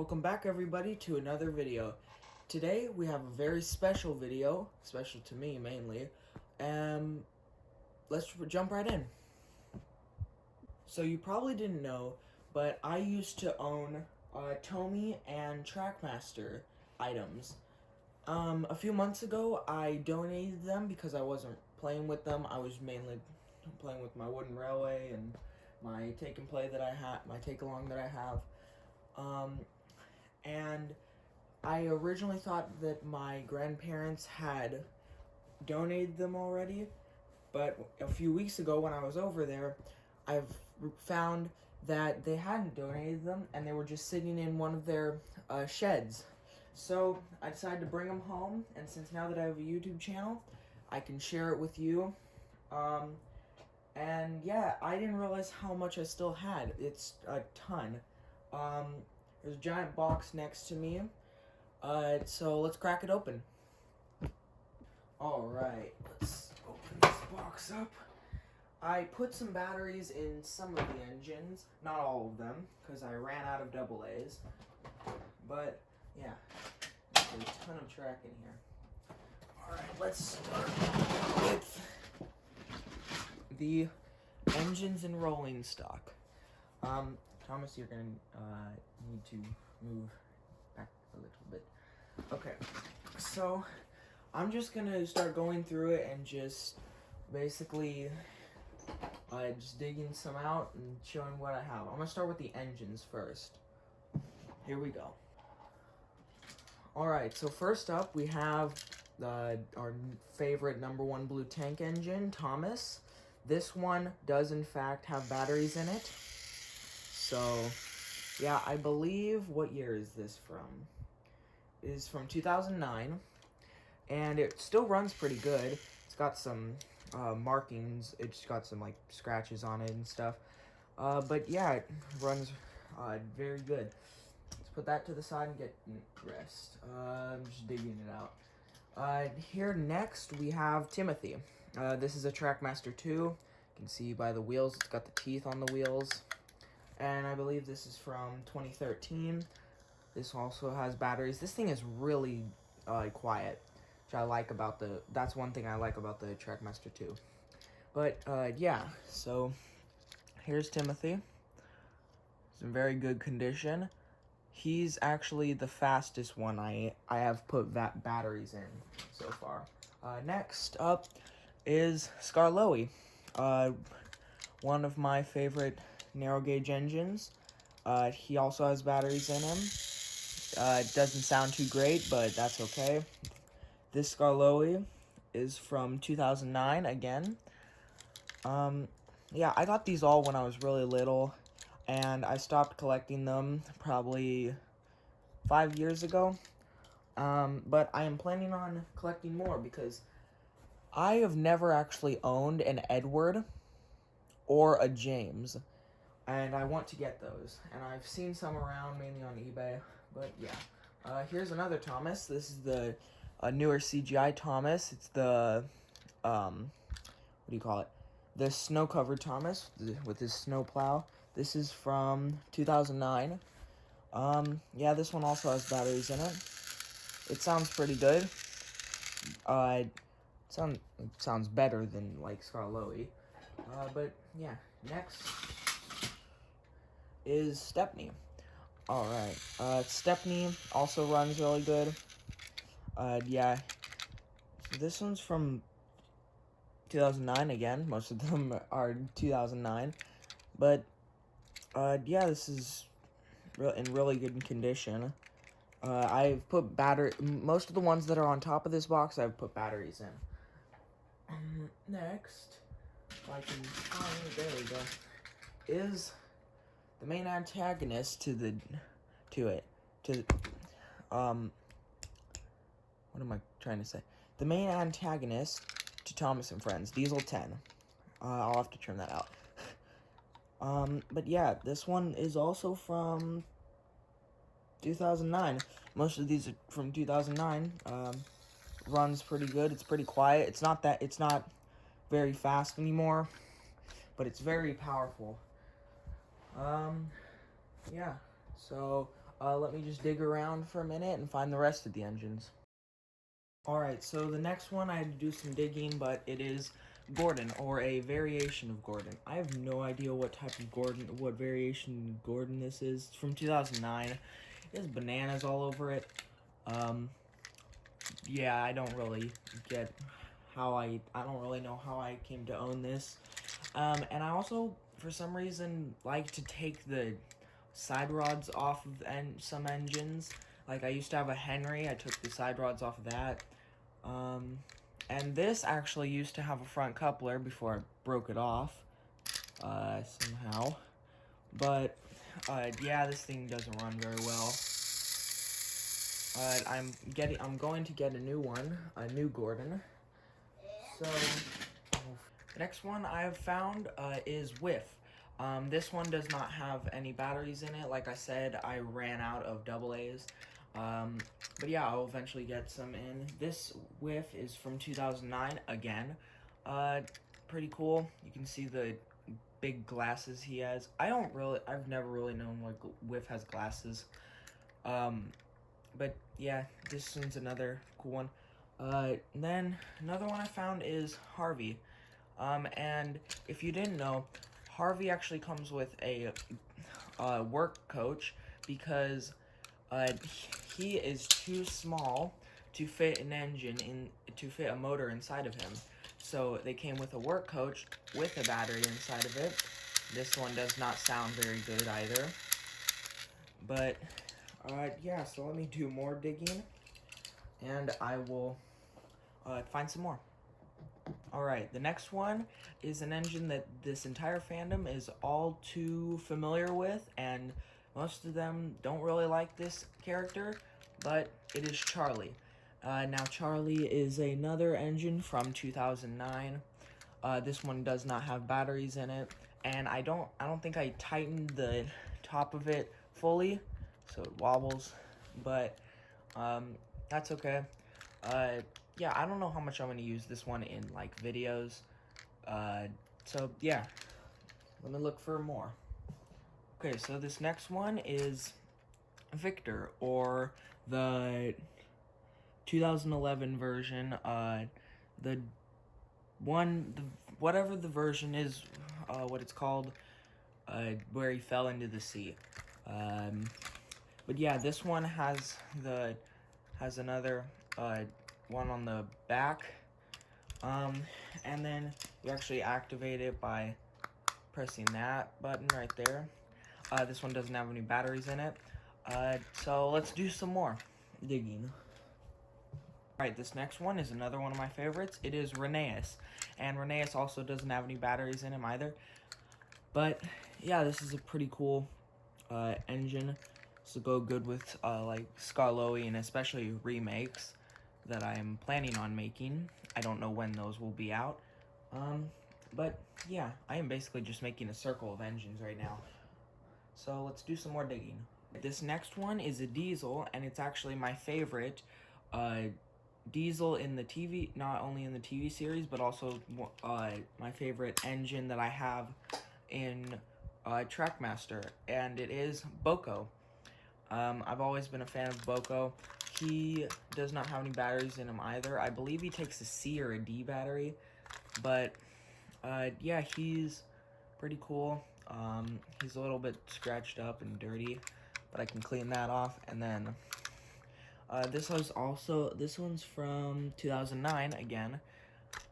Welcome back everybody to another video. Today we have a very special video, special to me mainly. Let's jump right in. So you probably didn't know, but I used to own Tomy and Trackmaster items. A few months ago I donated them because I wasn't playing with them. I was mainly playing with my wooden railway and my take and play that I have, my take along that I have. And I originally thought that my grandparents had donated them already, but a few weeks ago when I was over there, I've found that they hadn't donated them and they were just sitting in one of their sheds. So I decided to bring them home, and since now that I have a YouTube channel, I can share it with you. And yeah, I didn't realize how much I still had. It's a ton. There's a giant box next to me. So let's crack it open. Alright, let's open this box up. I put some batteries in some of the engines, not all of them, because I ran out of AA's. But, yeah, there's a ton of track in here. Alright, let's start with the engines and rolling stock. Thomas, you're gonna need to move back a little bit. Okay, so I'm just gonna start going through it and just basically just digging some out and showing what I have. I'm gonna start with the engines first. Here we go. Alright, so first up we have our favorite #1 blue tank engine, Thomas. This one does in fact have batteries in it. So, yeah, I believe, what year is this from? It is from 2009, and it still runs pretty good. It's got some markings, it's got some, like, scratches on it and stuff. But yeah, it runs very good. Let's put that to the side and get rest. I'm just digging it out. Here next, we have Timothy. This is a Trackmaster 2. You can see by the wheels, it's got the teeth on the wheels. And I believe this is from 2013. This also has batteries. This thing is really quiet, which I like about that's one thing I like about the Trackmaster 2. But yeah, so here's Timothy. He's in very good condition. He's actually the fastest one I have put batteries in so far. Next up is Scarloey, one of my favorite narrow gauge engines. He also has batteries in him. It doesn't sound too great, but that's okay. This Scarloey is from 2009 again. Yeah, I got these all when I was really little, and I stopped collecting them probably 5 years ago. But I am planning on collecting more because I have never actually owned an Edward or a James, and I want to get those. And I've seen some around, mainly on eBay, but yeah. Here's another Thomas. This is the newer CGI Thomas. It's the, what do you call it? The snow-covered Thomas with his snow plow. This is from 2009. Yeah, this one also has batteries in it. It sounds pretty good. It sounds better than, like, Scarloey. But, yeah. Next is Stepney. Alright. Stepney also runs really good. Yeah. So this one's from 2009 again. Most of them are 2009. But, yeah, this is in really good condition. I've put most of the ones that are on top of this box, I've put batteries in. Next, if I can find, there we go, is the main antagonist to it. What am I trying to say? The main antagonist to Thomas and Friends, Diesel 10. I'll have to trim that out. But yeah, this one is also from 2009. Most of these are from 2009. Runs pretty good. It's pretty quiet. It's not very fast anymore, but it's very powerful. Yeah. So let me just dig around for a minute and find the rest of the engines. Alright, so the next one I had to do some digging, but it is Gordon, or a variation of Gordon. I have no idea what type of Gordon, what variation Gordon this is. It's from 2009. It has bananas all over it. Yeah, I don't really get how I don't really know how I came to own this. And I also, for some reason, like to take the side rods off of some engines. Like, I used to have a Henry, I took the side rods off of that. And this actually used to have a front coupler before I broke it off, somehow. But, yeah, this thing doesn't run very well. I'm going to get a new one, a new Gordon. So, the next one I have found, is Whiff. This one does not have any batteries in it. Like I said, I ran out of AA's. But yeah, I'll eventually get some in. This Whiff is from 2009, again. Pretty cool. You can see the big glasses he has. I've never really known like Whiff has glasses. But yeah, this one's another cool one. Then another one I found is Harvey. And if you didn't know, Harvey actually comes with a work coach because he is too small to fit an engine to fit a motor inside of him. So they came with a work coach with a battery inside of it. This one does not sound very good either. But yeah, so let me do more digging and I will find some more. Alright, the next one is an engine that this entire fandom is all too familiar with, and most of them don't really like this character, but it is Charlie. Now, Charlie is another engine from 2009. This one does not have batteries in it, and I don't think I tightened the top of it fully, so it wobbles, but that's okay. Yeah, I don't know how much I'm going to use this one in, like, videos. So, yeah. Let me look for more. Okay, so this next one is Victor, or the 2011 version, whatever the version is, what it's called, where he fell into the sea. But yeah, this one has another, one on the back, and then you actually activate it by pressing that button right there. This one doesn't have any batteries in it, so let's do some more digging. Alright, this next one is another one of my favorites. It is Rheneas, and Rheneas also doesn't have any batteries in him either, but yeah, this is a pretty cool engine. This will go good with like Scarloey and especially remakes that I'm planning on making. I don't know when those will be out. But yeah, I am basically just making a circle of engines right now. So let's do some more digging. This next one is a diesel, and it's actually my favorite diesel in the TV, not only in the TV series, but also my favorite engine that I have in Trackmaster, and it is Boko. I've always been a fan of Boko. He does not have any batteries in him either. I believe he takes a C or a D battery, but yeah, he's pretty cool. He's a little bit scratched up and dirty, but I can clean that off. And then this one's from 2009 again,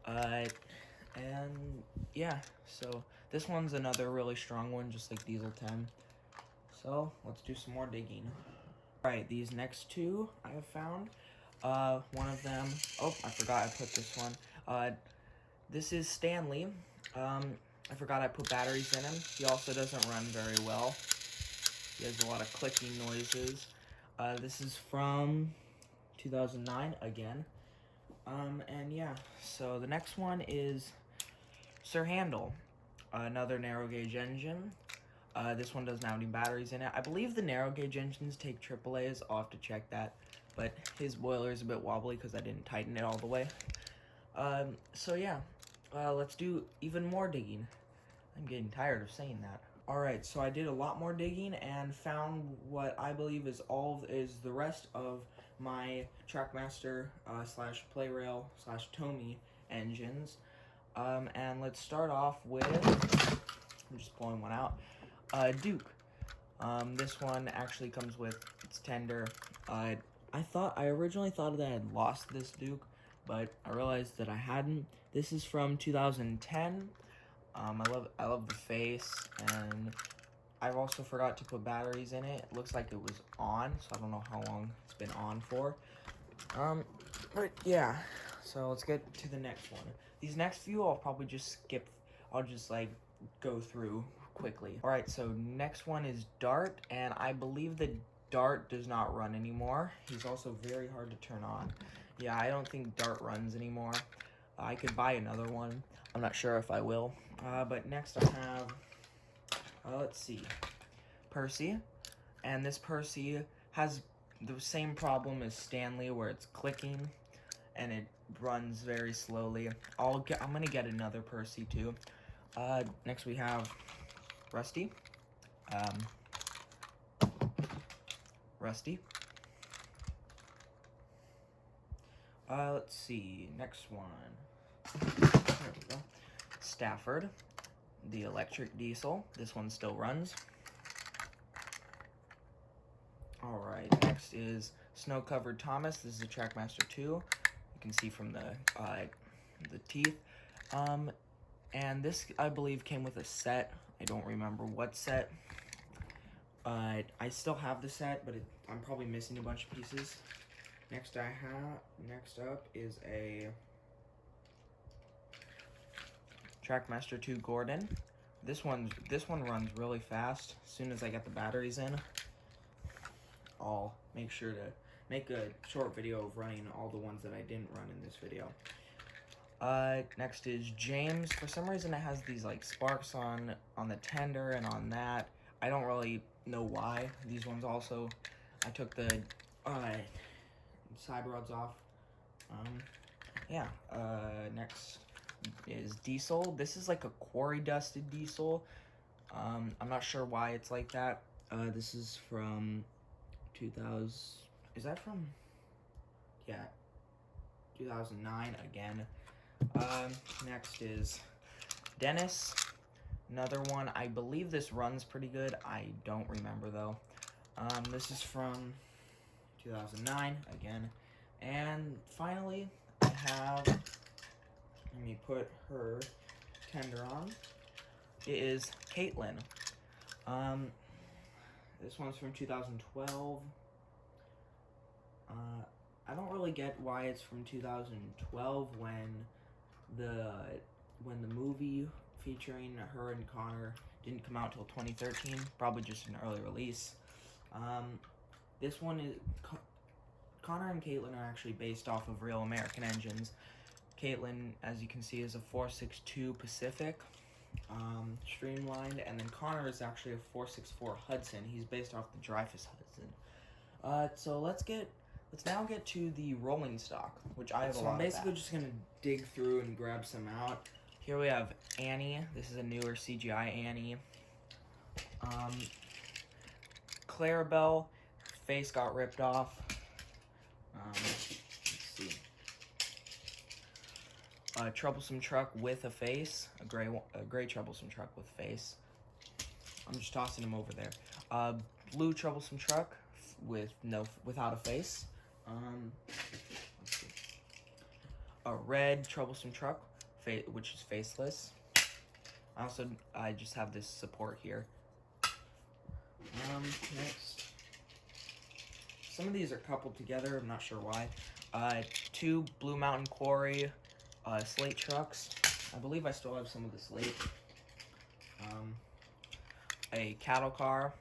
and yeah, so this one's another really strong one, just like Diesel 10. So let's do some more digging. Alright, these next two I have found. One of them, oh, I forgot I put this one. This is Stanley. I forgot I put batteries in him. He also doesn't run very well. He has a lot of clicking noises. This is from 2009 again. And yeah, so the next one is Sir Handel, another narrow gauge engine. This one doesn't have any batteries in it. I believe the narrow gauge engines take AAA's. I'll have to check that. But his boiler is a bit wobbly because I didn't tighten it all the way. So yeah, let's do even more digging. I'm getting tired of saying that. Alright, so I did a lot more digging and found what I believe is the rest of my Trackmaster slash Playrail slash Tomy engines. And let's start off with, I'm just pulling one out, Duke. This one actually comes with its tender. I originally thought that I had lost this Duke, but I realized that I hadn't. This is from 2010. I love the face, and I also forgot to put batteries in it. It looks like it was on, so I don't know how long it's been on for. But yeah, so let's get to the next one. These next few I'll probably just skip. I'll just like go through quickly. All right, so next one is Dart, and I believe that Dart does not run anymore. He's also very hard to turn on. Yeah, I don't think Dart runs anymore. I could buy another one. I'm not sure if I will. But next I have, let's see, Percy. And this Percy has the same problem as Stanley, where it's clicking and it runs very slowly. I'm gonna get another Percy too. Next we have Rusty. Rusty. Let's see, next one. There we go. Stafford, the electric diesel. This one still runs. Alright, next is Snow-Covered Thomas. This is a Trackmaster 2. You can see from the teeth. And this, I believe, came with a set. I don't remember what set. I still have the set, but I'm probably missing a bunch of pieces. Next up is a Trackmaster 2 Gordon. This one runs really fast. As soon as I get the batteries in, I'll make sure to make a short video of running all the ones that I didn't run in this video. Next is James. For some reason it has these like sparks on the tender and on that. I don't really know why. These ones also, I took the side rods off. Yeah, next is Diesel. This is like a quarry dusted Diesel. I'm not sure why it's like that. This is from 2000, is that from, yeah, 2009 again. Next is Dennis, another one. I believe this runs pretty good. I don't remember though. This is from 2009 again. And finally, I have, let me put her tender on. It is Caitlin. This one's from 2012. I don't really get why it's from 2012 when the movie featuring her and Connor didn't come out till 2013. Probably just an early release. This one is Connor and Caitlin are actually based off of real American engines. Caitlin, as you can see, is a 462 Pacific, streamlined, and then Connor is actually a 464 Hudson. He's based off the Dreyfuss Hudson. So let's now get to the rolling stock, which I have a lot of. So I'm basically just gonna dig through and grab some out. Here we have Annie. This is a newer CGI Annie. Clarabelle, her face got ripped off. Let's see. A troublesome truck with a face, a gray troublesome truck with face. I'm just tossing them over there. Blue troublesome truck without a face. Let's see. A red troublesome truck, which is faceless. I just have this support here. Next. Some of these are coupled together, I'm not sure why. 2 Blue Mountain Quarry slate trucks. I believe I still have some of the slate. A cattle car.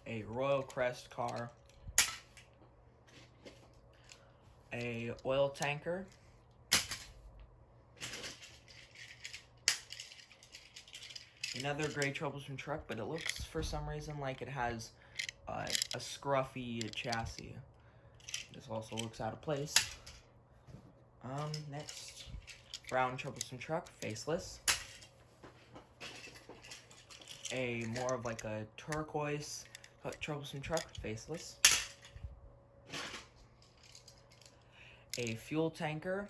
A Royal Crest car. A oil tanker. Another gray troublesome truck, but it looks for some reason like it has a scruffy chassis. This also looks out of place. Next, brown troublesome truck, faceless. A more of like a turquoise troublesome truck, faceless. A fuel tanker.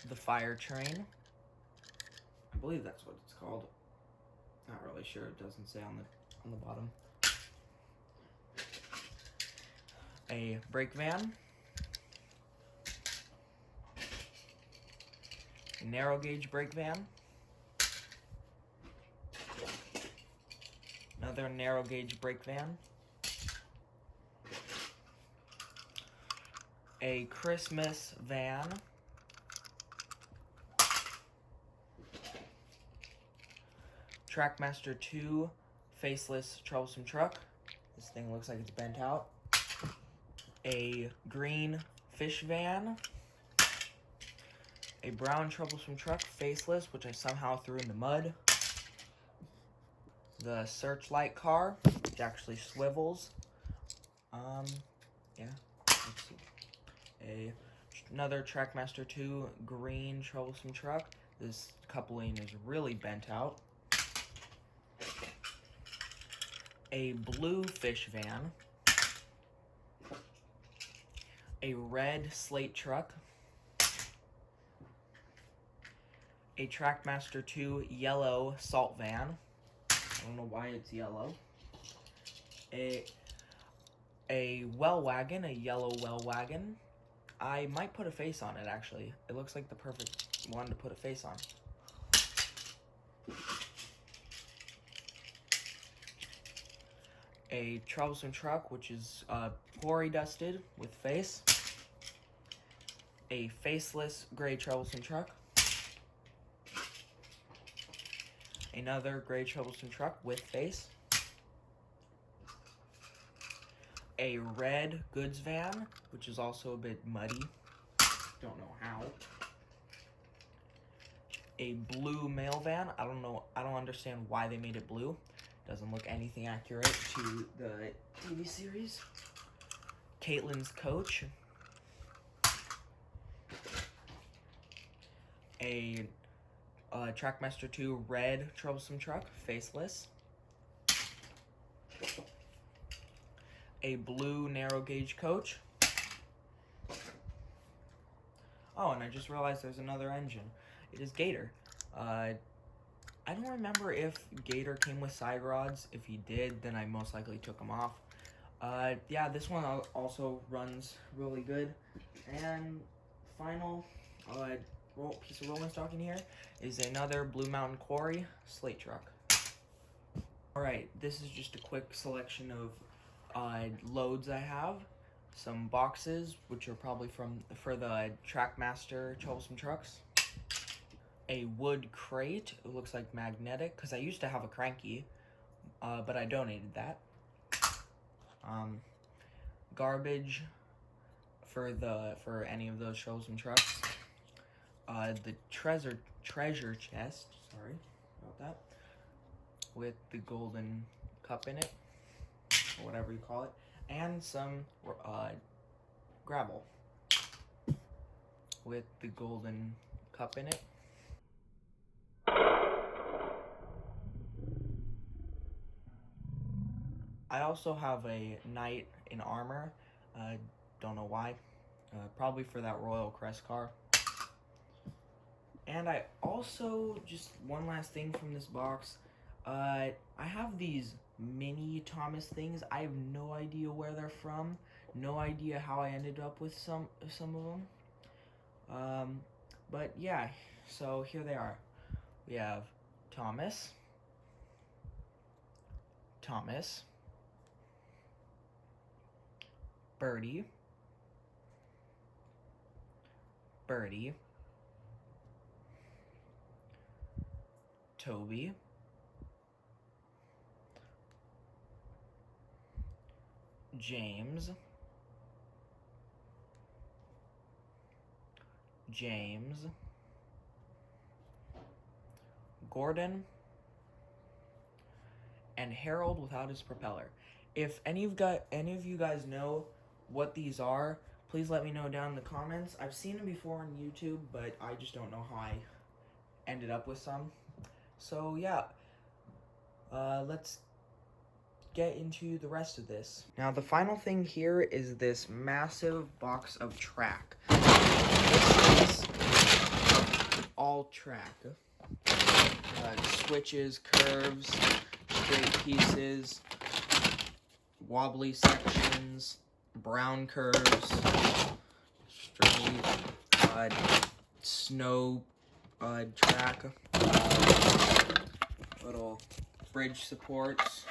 The fire train. I believe that's what it's called. Not really sure. It doesn't say on the bottom. A brake van. A narrow gauge brake van. Another narrow gauge brake van. A Christmas van. Trackmaster 2 faceless troublesome truck. This thing looks like it's bent out. A green fish van. A brown troublesome truck, faceless, which I somehow threw in the mud. The searchlight car, which actually swivels. Yeah, let's see. Another Trackmaster 2 green troublesome truck. This coupling is really bent out. A blue fish van. A red slate truck. A Trackmaster 2 yellow salt van. I don't know why it's yellow. A well wagon, a yellow well wagon. I might put a face on it, actually. It looks like the perfect one to put a face on. A troublesome truck, which is quarry dusted with face. A faceless gray troublesome truck. Another gray troublesome truck with face. A red goods van, which is also a bit muddy. Don't know how. A blue mail van. I don't understand why they made it blue. Doesn't look anything accurate to the TV series. Caitlin's coach. A Trackmaster 2 red troublesome truck, faceless. A blue narrow gauge coach. Oh, and I just realized there's another engine. It is Gator. I don't remember if Gator came with side rods. If he did, then I most likely took them off. Yeah, this one also runs really good. And final piece of rolling stock in here is another Blue Mountain Quarry slate truck. Alright, this is just a quick selection of loads I have. Some boxes, which are probably for the Trackmaster troublesome trucks. A wood crate. It looks like magnetic, because I used to have a cranky, but I donated that. Garbage for any of those troublesome trucks. The treasure chest. Sorry about that. With the golden cup in it, or whatever you call it, and some gravel with the golden cup in it. I also have a knight in armor. Don't know why. Probably for that Royal Crest car. And I also, just one last thing from this box. I have these mini Thomas things. I have no idea where they're from. No idea how I ended up with some of them. But yeah, so here they are. We have Thomas, Birdie, Toby, James, Gordon, and Harold without his propeller. If any of you guys know what these are, please let me know down in the comments. I've seen them before on YouTube, but I just don't know how I ended up with some. So yeah, let's get into the rest of this. Now the final thing here is this massive box of track. This is all track. Switches, curves, straight pieces, wobbly sections, brown curves, straight, snow track, little bridge supports,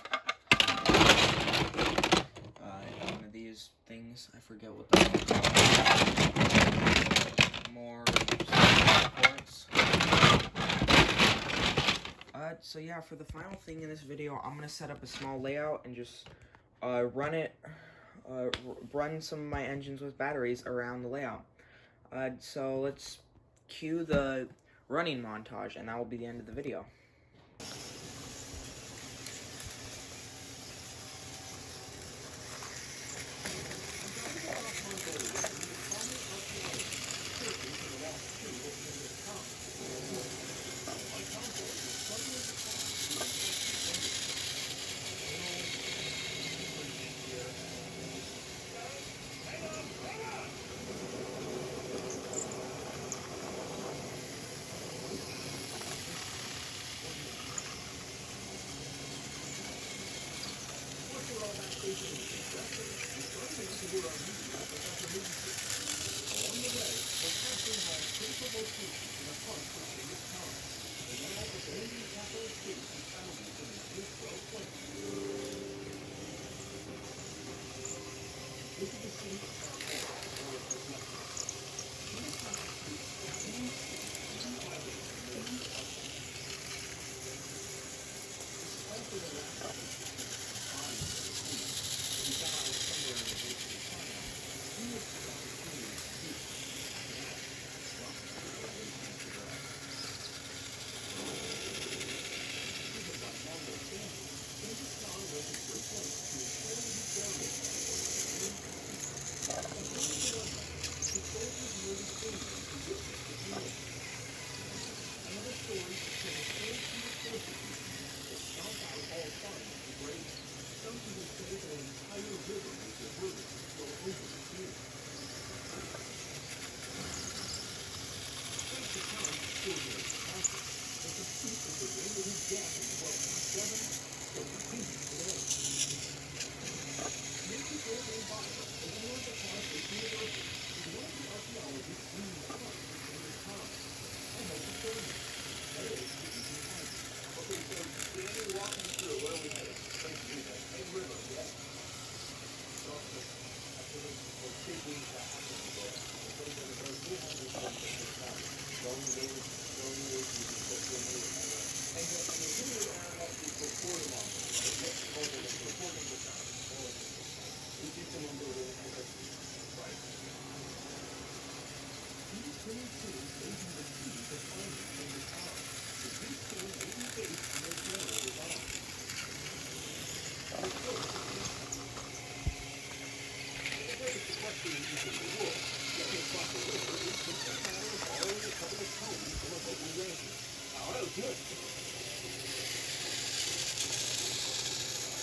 one of these things, I forget what those are, more supports. So yeah, for the final thing in this video, I'm gonna set up a small layout and just run some of my engines with batteries around the layout. So let's cue the running montage, and that will be the end of the video.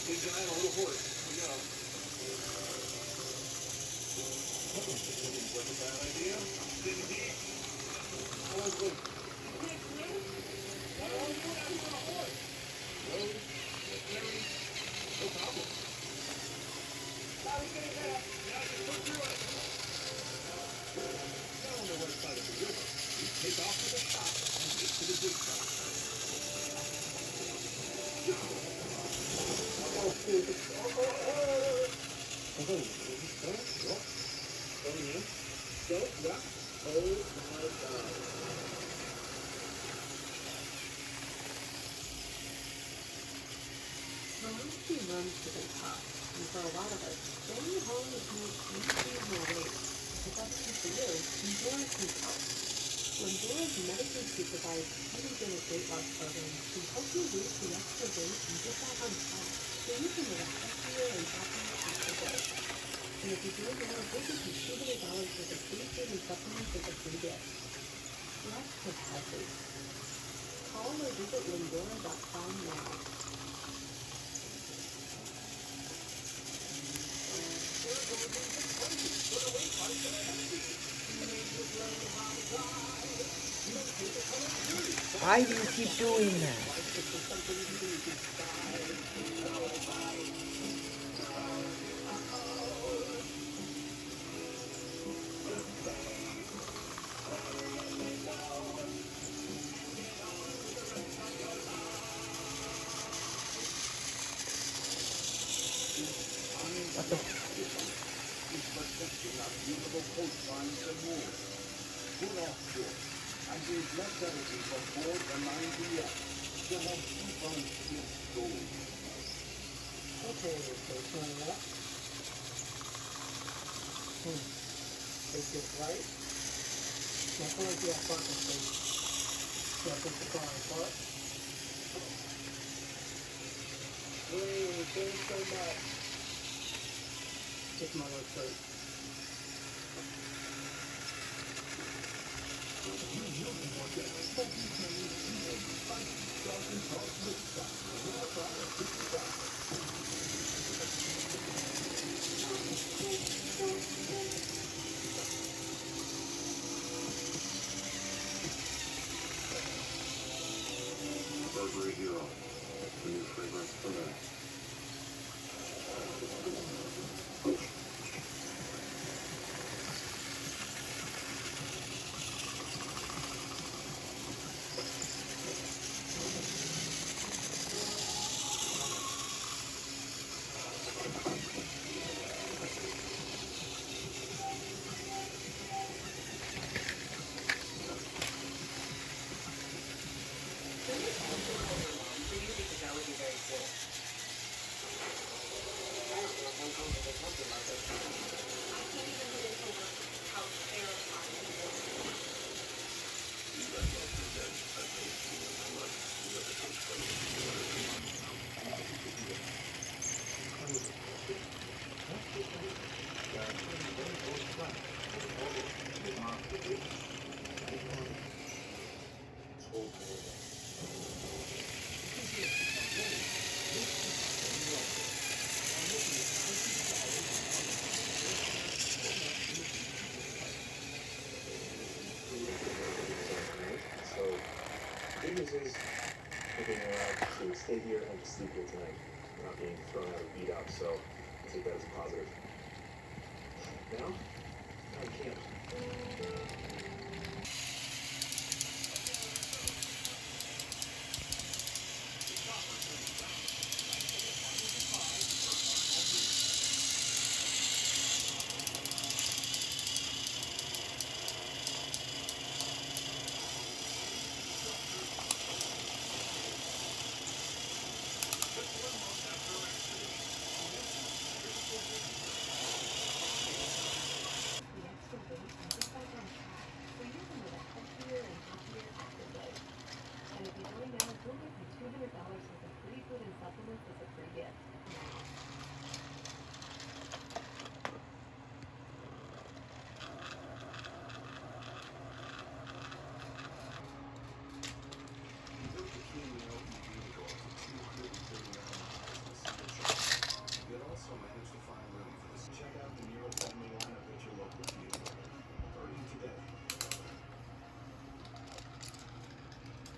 Big guy and a little horse. Here we go. Wasn't a bad idea. Didn't he? Oh, good. No problem. Now he's getting that. Now he can put through it. Not on the west side of the river. We take off to the top and get to the good side. Velocity runs to the top, and for a lot of us, staying home is more easy and more weight. If that's true for you, enjoy some help. Lindor's medically supervised ketogenic weight loss program can help you lose the extra weight and get back on track so you can live a healthier and happier afterward. And if you do it now, we'll give you $200 worth of free food and supplements as a free gift. Let's get healthy. Call or visit Lindora.com now. Why do you keep doing that? What the? And there's less editing from 4 to 9 p.m. to help keep on this gold. Okay, so turn it up. Take this right. Now pull into that bucket, please. Now put the car apart. Great, thanks so much. Take my work first. Burberry Hero, the new fragrance for men. Good news is we're being allowed to stay here and to sleep here tonight. We're not being thrown out or beat up, so I take that as a positive. Now, I can't.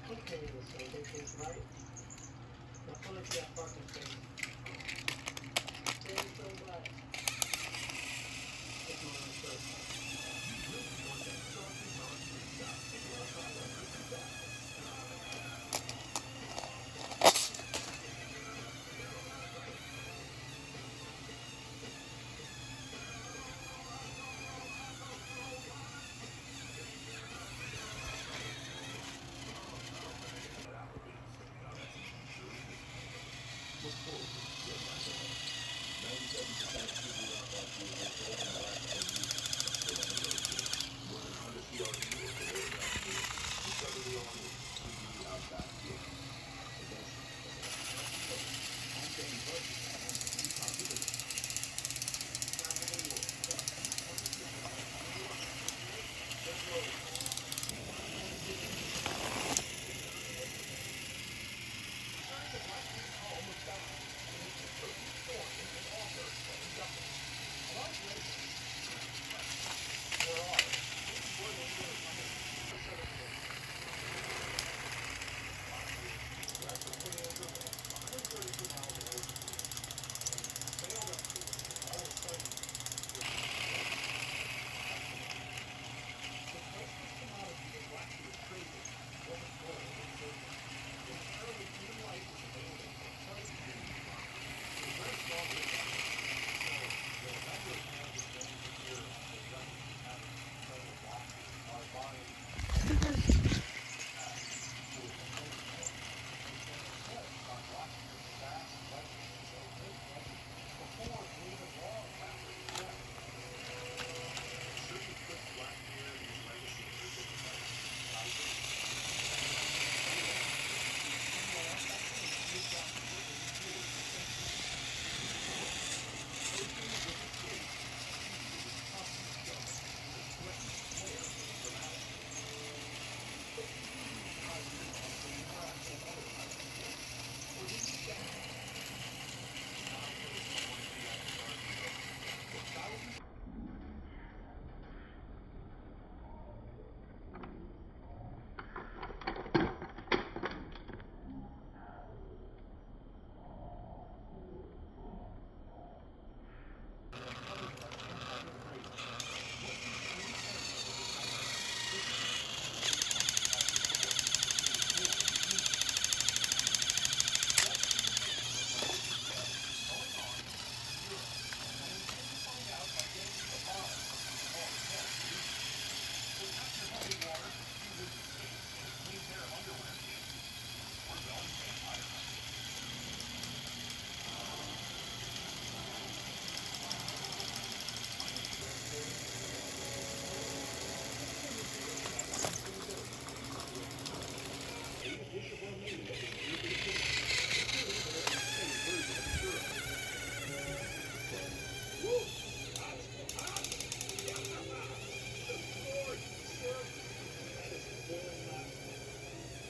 Okay, so take this right. Now pull into that parking space. Thanks so much. Take my work first.